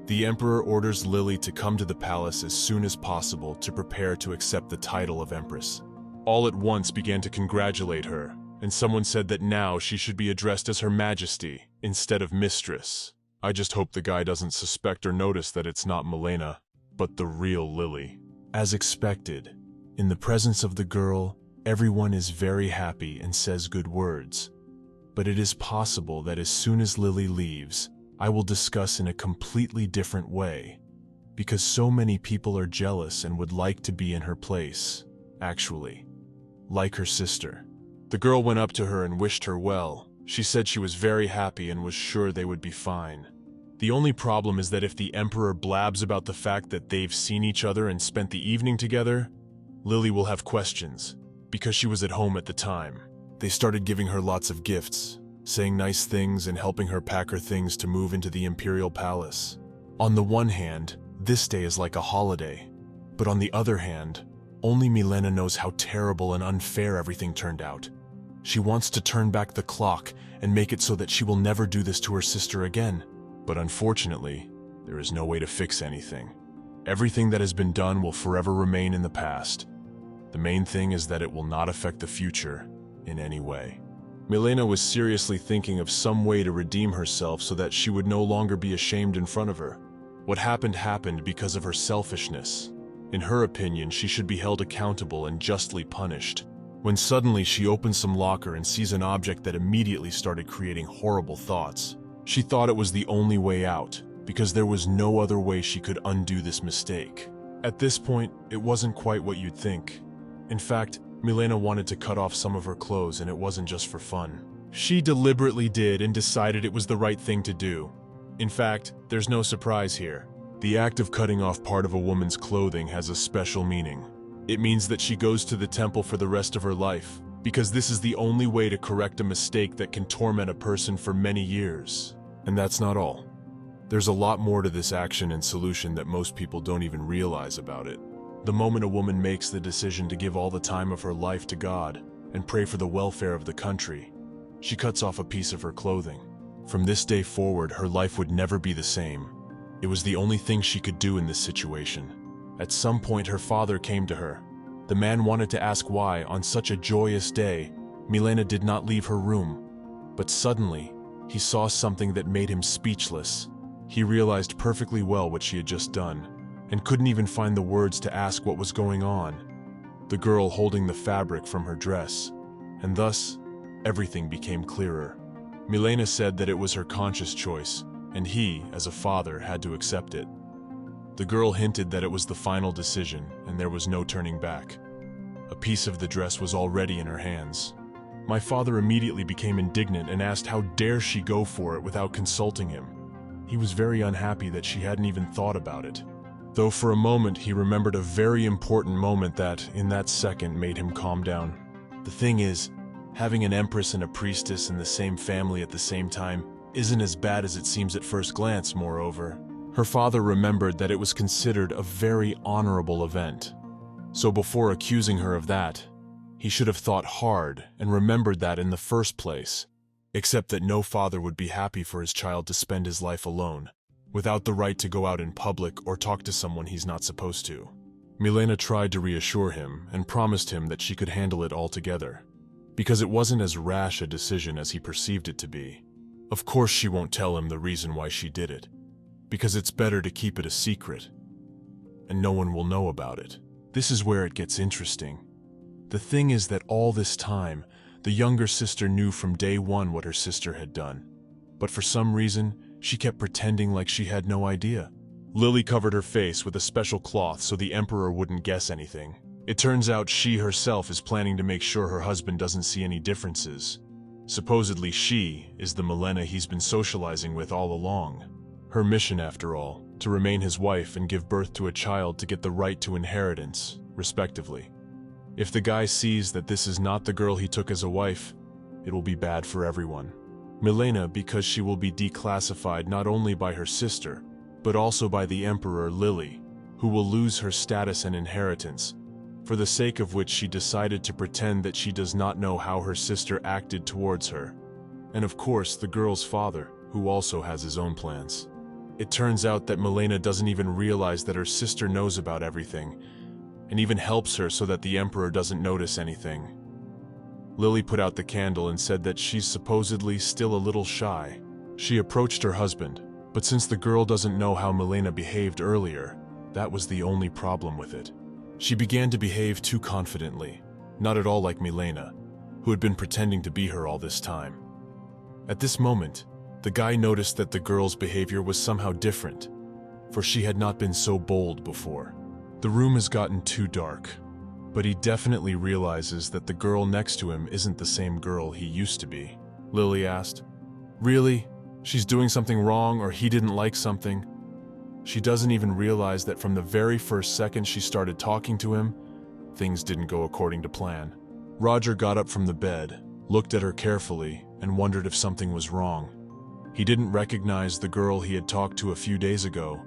The emperor orders Lily to come to the palace as soon as possible to prepare to accept the title of empress. All at once began to congratulate her, and someone said that now she should be addressed as Her Majesty instead of Mistress. I just hope the guy doesn't suspect or notice that it's not Milena, but the real Lily. As expected, in the presence of the girl, everyone is very happy and says good words. But it is possible that as soon as Lily leaves, I will discuss in a completely different way, because so many people are jealous and would like to be in her place, actually, like her sister. The girl went up to her and wished her well. She said she was very happy and was sure they would be fine. The only problem is that if the emperor blabs about the fact that they've seen each other and spent the evening together, Lily will have questions, because she was at home at the time. They started giving her lots of gifts, saying nice things and helping her pack her things to move into the imperial palace. On the one hand, this day is like a holiday, but on the other hand, only Milena knows how terrible and unfair everything turned out. She wants to turn back the clock and make it so that she will never do this to her sister again. But unfortunately, there is no way to fix anything. Everything that has been done will forever remain in the past. The main thing is that it will not affect the future in any way. Milena was seriously thinking of some way to redeem herself so that she would no longer be ashamed in front of her. What happened happened because of her selfishness. In her opinion, she should be held accountable and justly punished. When suddenly she opens some locker and sees an object that immediately started creating horrible thoughts. She thought it was the only way out, because there was no other way she could undo this mistake. At this point, it wasn't quite what you'd think. In fact, Milena wanted to cut off some of her clothes, and it wasn't just for fun. She deliberately did and decided it was the right thing to do. In fact, there's no surprise here. The act of cutting off part of a woman's clothing has a special meaning. It means that she goes to the temple for the rest of her life, because this is the only way to correct a mistake that can torment a person for many years. And that's not all. There's a lot more to this action and solution that most people don't even realize about it. The moment a woman makes the decision to give all the time of her life to God and pray for the welfare of the country, she cuts off a piece of her clothing. From this day forward, her life would never be the same. It was the only thing she could do in this situation. At some point, her father came to her. The man wanted to ask why, on such a joyous day, Milena did not leave her room. But suddenly, he saw something that made him speechless. He realized perfectly well what she had just done, and couldn't even find the words to ask what was going on. The girl holding the fabric from her dress, and thus, everything became clearer. Milena said that it was her conscious choice, and he, as a father, had to accept it. The girl hinted that it was the final decision, and there was no turning back. A piece of the dress was already in her hands. My father immediately became indignant and asked how dare she go for it without consulting him. He was very unhappy that she hadn't even thought about it. Though for a moment he remembered a very important moment that, in that second, made him calm down. The thing is, having an empress and a priestess in the same family at the same time isn't as bad as it seems at first glance, moreover. Her father remembered that it was considered a very honorable event. So before accusing her of that, He should have thought hard and remembered that in the first place. Except that no father would be happy for his child to spend his life alone, without the right to go out in public or talk to someone he's not supposed to. Milena tried to reassure him and promised him that she could handle it altogether, because it wasn't as rash a decision as he perceived it to be. Of course she won't tell him the reason why she did it, because it's better to keep it a secret, and no one will know about it. This is where it gets interesting. The thing is that all this time, the younger sister knew from day one what her sister had done, but for some reason, she kept pretending like she had no idea. Lily covered her face with a special cloth so the Emperor wouldn't guess anything. It turns out she herself is planning to make sure her husband doesn't see any differences. Supposedly she is the Milena he's been socializing with all along. Her mission, after all, to remain his wife and give birth to a child to get the right to inheritance, respectively. If the guy sees that this is not the girl he took as a wife, it will be bad for everyone. Milena, because she will be declassified not only by her sister, but also by the Emperor Lily, who will lose her status and inheritance, for the sake of which she decided to pretend that she does not know how her sister acted towards her. And of course, the girl's father, who also has his own plans. It turns out that Milena doesn't even realize that her sister knows about everything, and even helps her so that the Emperor doesn't notice anything. Lily put out the candle and said that she's supposedly still a little shy. She approached her husband, but since the girl doesn't know how Milena behaved earlier, that was the only problem with it. She began to behave too confidently, not at all like Milena, who had been pretending to be her all this time. At this moment, the guy noticed that the girl's behavior was somehow different, for she had not been so bold before. The room has gotten too dark, but he definitely realizes that the girl next to him isn't the same girl he used to be. Lily asked, "Really? She's doing something wrong, or he didn't like something?" She doesn't even realize that from the very first second she started talking to him, things didn't go according to plan. Roger got up from the bed, looked at her carefully, and wondered if something was wrong. He didn't recognize the girl he had talked to a few days ago.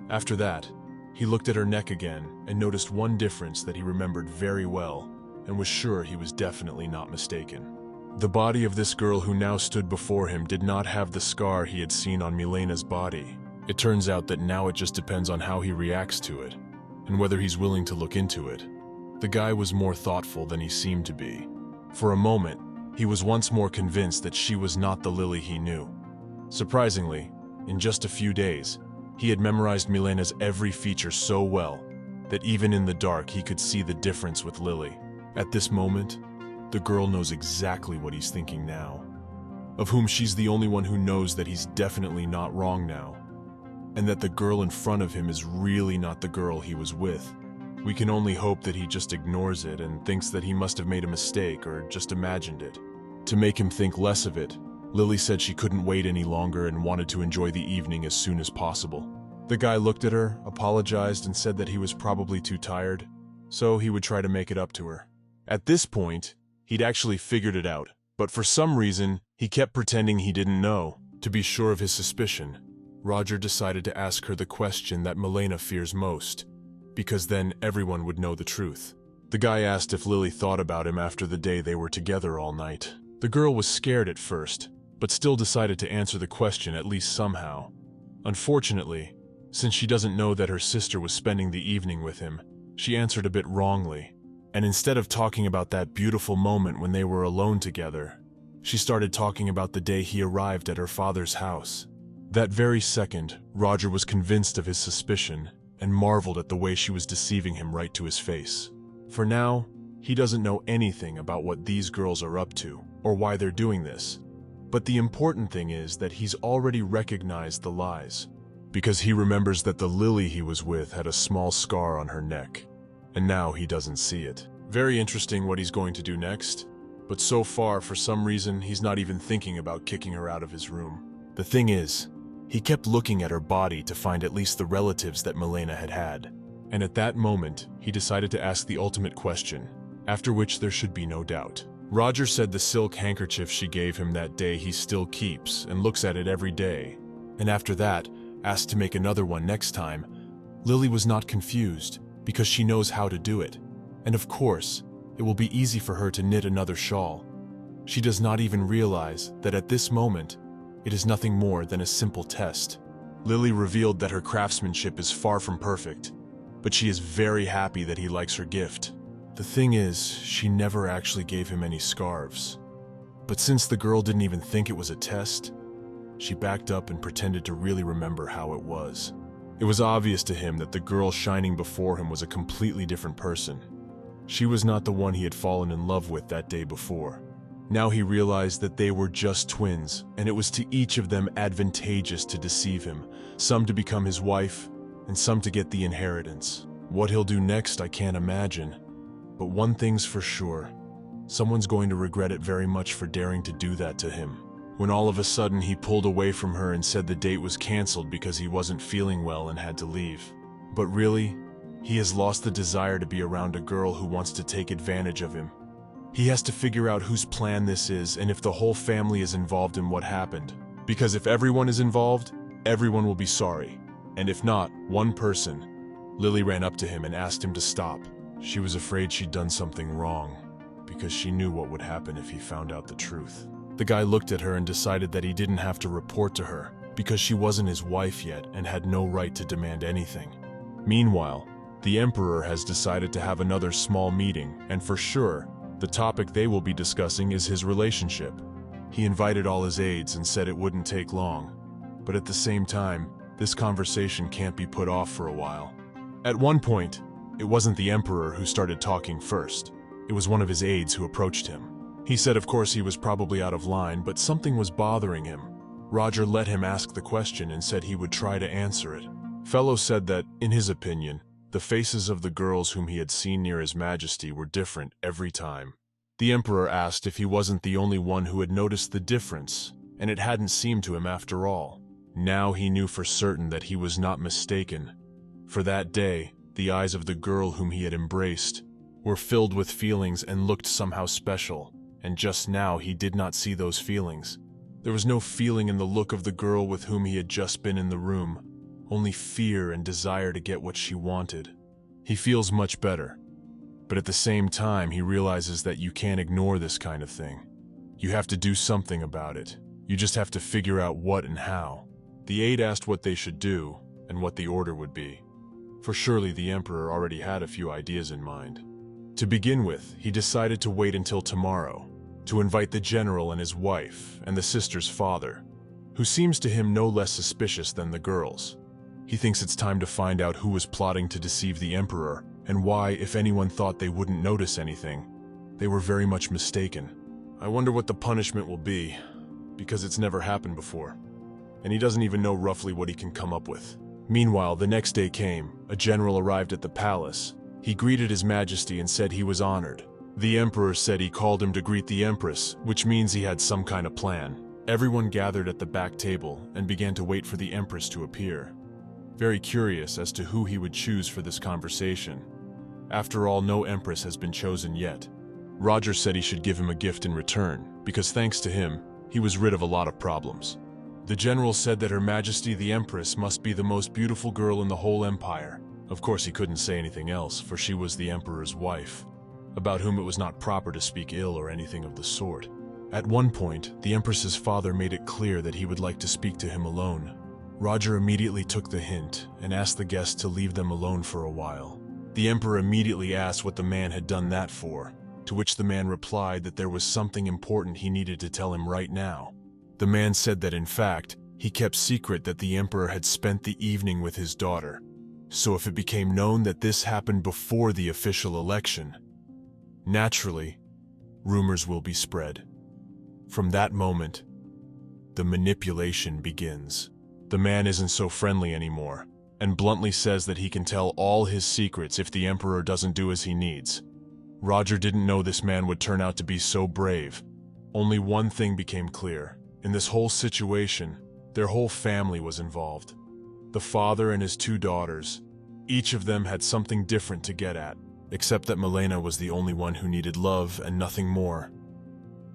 After that, he looked at her neck again and noticed one difference that he remembered very well and was sure he was definitely not mistaken. The body of this girl who now stood before him did not have the scar he had seen on Milena's body. It turns out that now it just depends on how he reacts to it and whether he's willing to look into it. The guy was more thoughtful than he seemed to be. For a moment, he was once more convinced that she was not the Lily he knew. Surprisingly, in just a few days, he had memorized Milena's every feature so well that even in the dark he could see the difference with Lily. At this moment, the girl knows exactly what he's thinking now, of whom she's the only one who knows that he's definitely not wrong now, and that the girl in front of him is really not the girl he was with. We can only hope that he just ignores it and thinks that he must have made a mistake or just imagined it. To make him think less of it, Lily said she couldn't wait any longer and wanted to enjoy the evening as soon as possible. The guy looked at her, apologized, and said that he was probably too tired, so he would try to make it up to her. At this point, he'd actually figured it out, but for some reason, he kept pretending he didn't know. To be sure of his suspicion, Roger decided to ask her the question that Milena fears most, because then everyone would know the truth. The guy asked if Lily thought about him after the day they were together all night. The girl was scared at first, but still decided to answer the question at least somehow. Unfortunately, since she doesn't know that her sister was spending the evening with him, she answered a bit wrongly, and instead of talking about that beautiful moment when they were alone together, she started talking about the day he arrived at her father's house. That very second, Roger was convinced of his suspicion and marveled at the way she was deceiving him right to his face. For now, he doesn't know anything about what these girls are up to or why they're doing this. But the important thing is that he's already recognized the lies, because he remembers that the Lily he was with had a small scar on her neck, and now he doesn't see it. Very interesting what he's going to do next, but so far, for some reason, he's not even thinking about kicking her out of his room. The thing is, he kept looking at her body to find at least the relatives that Milena had had, and at that moment, he decided to ask the ultimate question, after which there should be no doubt. Roger said the silk handkerchief she gave him that day he still keeps and looks at it every day, and after that, asked to make another one next time. Lily was not confused, because she knows how to do it. And of course, It will be easy for her to knit another shawl. She does not even realize that at this moment, it is nothing more than a simple test. Lily revealed that her craftsmanship is far from perfect, but she is very happy that he likes her gift. The thing is, she never actually gave him any scarves. But since the girl didn't even think it was a test, she backed up and pretended to really remember how it was. It was obvious to him that the girl shining before him was a completely different person. She was not the one he had fallen in love with that day before. Now he realized that they were just twins, and it was to each of them advantageous to deceive him, some to become his wife, and some to get the inheritance. What he'll do next, I can't imagine. But one thing's for sure, someone's going to regret it very much for daring to do that to him. When all of a sudden he pulled away from her and said the date was canceled because he wasn't feeling well and had to leave. But really, he has lost the desire to be around a girl who wants to take advantage of him. He has to figure out whose plan this is and if the whole family is involved in what happened. Because if everyone is involved, everyone will be sorry. And if not, one person. Lily ran up to him and asked him to stop. She was afraid she'd done something wrong, because she knew what would happen if he found out the truth. The guy looked at her and decided that he didn't have to report to her, because she wasn't his wife yet and had no right to demand anything. Meanwhile, the Emperor has decided to have another small meeting, and for sure, the topic they will be discussing is his relationship. He invited all his aides and said it wouldn't take long. But at the same time, this conversation can't be put off for a while. At one point, it wasn't the Emperor who started talking first. It was one of his aides who approached him. He said of course he was probably out of line, but something was bothering him. Roger let him ask the question and said he would try to answer it. Fellow said that, in his opinion, the faces of the girls whom he had seen near His Majesty were different every time. The Emperor asked if he wasn't the only one who had noticed the difference, and it hadn't seemed to him after all. Now he knew for certain that he was not mistaken. For that day, the eyes of the girl whom he had embraced were filled with feelings and looked somehow special, and just now he did not see those feelings. There was no feeling in the look of the girl with whom he had just been in the room. Only fear and desire to get what she wanted. He feels much better, but at the same time he realizes that you can't ignore this kind of thing. You have to do something about it. You just have to figure out what and how. The aide asked what they should do and what the order would be. For surely the Emperor already had a few ideas in mind. To begin with, he decided to wait until tomorrow, to invite the general and his wife and the sister's father, who seems to him no less suspicious than the girls. He thinks it's time to find out who was plotting to deceive the Emperor, and why, if anyone thought they wouldn't notice anything, they were very much mistaken. I wonder what the punishment will be, because it's never happened before, and he doesn't even know roughly what he can come up with. Meanwhile, the next day came. A general arrived at the palace. He greeted His Majesty and said he was honored. The Emperor said he called him to greet the Empress, which means he had some kind of plan. Everyone gathered at the back table and began to wait for the Empress to appear, very curious as to who he would choose for this conversation. After all, no Empress has been chosen yet. Roger said he should give him a gift in return, because thanks to him, he was rid of a lot of problems. The general said that Her Majesty the Empress must be the most beautiful girl in the whole empire. Of course he couldn't say anything else, for she was the Emperor's wife, about whom it was not proper to speak ill or anything of the sort. At one point, the Empress's father made it clear that he would like to speak to him alone. Roger immediately took the hint and asked the guest to leave them alone for a while. The Emperor immediately asked what the man had done that for, to which the man replied that there was something important he needed to tell him right now. The man said that in fact, he kept secret that the Emperor had spent the evening with his daughter, so if it became known that this happened before the official election, naturally, rumors will be spread. From that moment, the manipulation begins. The man isn't so friendly anymore, and bluntly says that he can tell all his secrets if the Emperor doesn't do as he needs. Roger didn't know this man would turn out to be so brave. Only one thing became clear. In this whole situation, their whole family was involved. The father and his two daughters, each of them had something different to get at, except that Milena was the only one who needed love and nothing more.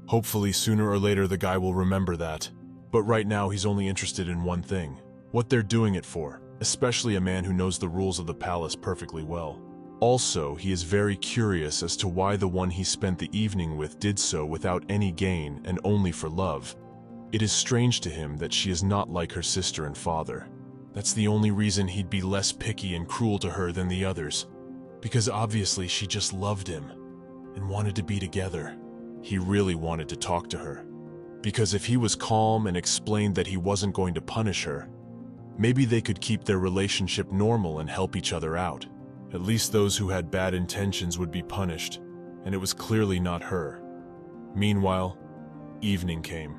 Hopefully sooner or later the guy will remember that. But right now he's only interested in one thing, what they're doing it for, especially a man who knows the rules of the palace perfectly well. Also, he is very curious as to why the one he spent the evening with did so without any gain and only for love. It is strange to him that she is not like her sister and father. That's the only reason he'd be less picky and cruel to her than the others, because obviously she just loved him and wanted to be together. He really wanted to talk to her, because if he was calm and explained that he wasn't going to punish her, maybe they could keep their relationship normal and help each other out. At least those who had bad intentions would be punished, and it was clearly not her. Meanwhile, evening came.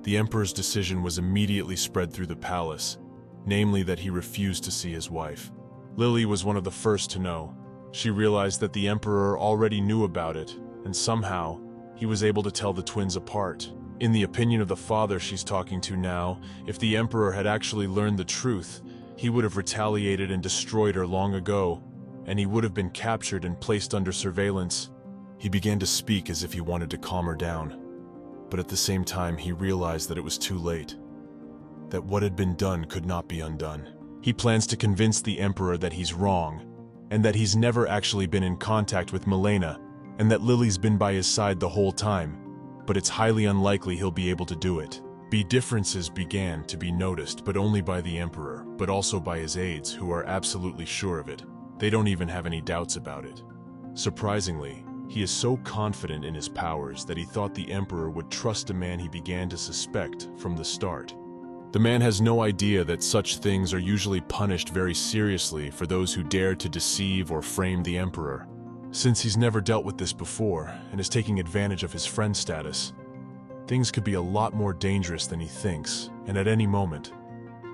The emperor's decision was immediately spread through the palace, namely that he refused to see his wife. Lily was one of the first to know. She realized that the emperor already knew about it, and somehow, he was able to tell the twins apart. In the opinion of the father she's talking to now, if the emperor had actually learned the truth, he would have retaliated and destroyed her long ago, and he would have been captured and placed under surveillance. He began to speak as if he wanted to calm her down, but at the same time he realized that it was too late, that what had been done could not be undone. He plans to convince the emperor that he's wrong, and that he's never actually been in contact with Milena, and that Lily's been by his side the whole time, but it's highly unlikely he'll be able to do it. Differences began to be noticed, but only by the emperor, but also by his aides, who are absolutely sure of it. They don't even have any doubts about it. Surprisingly, he is so confident in his powers that he thought the emperor would trust a man he began to suspect from the start. The man has no idea that such things are usually punished very seriously for those who dare to deceive or frame the emperor. Since he's never dealt with this before and is taking advantage of his friend status, things could be a lot more dangerous than he thinks, and at any moment,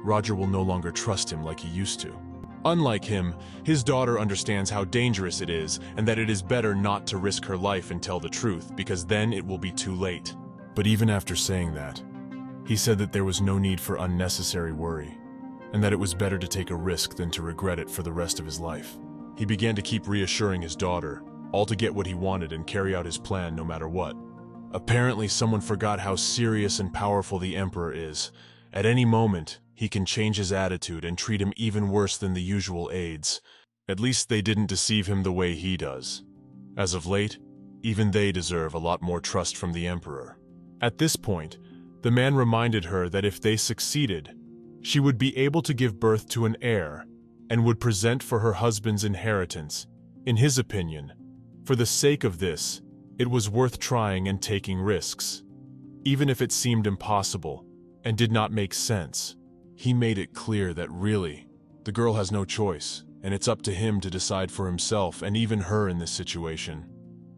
Roger will no longer trust him like he used to. Unlike him, his daughter understands how dangerous it is and that it is better not to risk her life and tell the truth, because then it will be too late. But even after saying that, he said that there was no need for unnecessary worry, and that it was better to take a risk than to regret it for the rest of his life. He began to keep reassuring his daughter, all to get what he wanted and carry out his plan no matter what. Apparently, someone forgot how serious and powerful the emperor is. At any moment, he can change his attitude and treat him even worse than the usual aides. At least they didn't deceive him the way he does. As of late, even they deserve a lot more trust from the emperor. At this point, the man reminded her that if they succeeded, she would be able to give birth to an heir and would present for her husband's inheritance. In his opinion, for the sake of this, it was worth trying and taking risks. Even if it seemed impossible and did not make sense, he made it clear that really, the girl has no choice, and it's up to him to decide for himself and even her in this situation.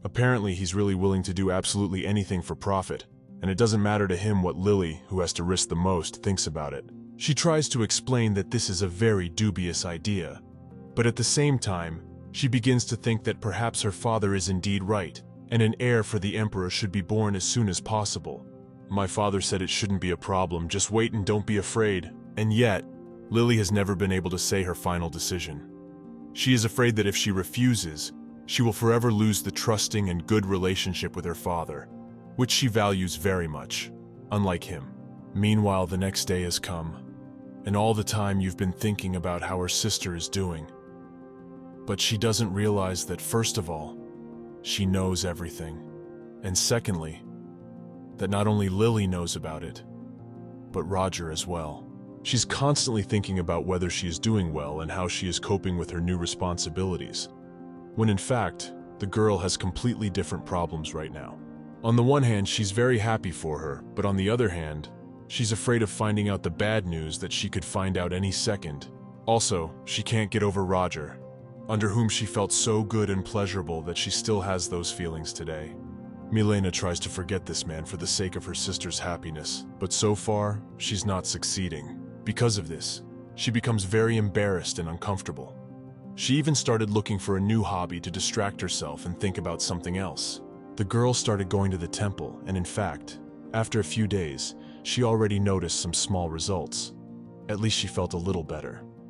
Apparently, he's really willing to do absolutely anything for profit, and it doesn't matter to him what Lily, who has to risk the most, thinks about it. She tries to explain that this is a very dubious idea, but at the same time, she begins to think that perhaps her father is indeed right, and an heir for the emperor should be born as soon as possible. My father said it shouldn't be a problem, just wait and don't be afraid. And yet, Lily has never been able to say her final decision. She is afraid that if she refuses, she will forever lose the trusting and good relationship with her father, which she values very much, unlike him. Meanwhile, the next day has come, and all the time you've been thinking about how her sister is doing. But she doesn't realize that, first of all, she knows everything, and secondly, that not only Lily knows about it, but Roger as well. She's constantly thinking about whether she is doing well and how she is coping with her new responsibilities, when in fact, the girl has completely different problems right now. On the one hand, she's very happy for her, but on the other hand, she's afraid of finding out the bad news that she could find out any second. Also, she can't get over Roger, under whom she felt so good and pleasurable that she still has those feelings today. Milena tries to forget this man for the sake of her sister's happiness, but so far, she's not succeeding. Because of this, she becomes very embarrassed and uncomfortable. She even started looking for a new hobby to distract herself and think about something else. The girl started going to the temple, and in fact, after a few days, she already noticed some small results. At least she felt a little better.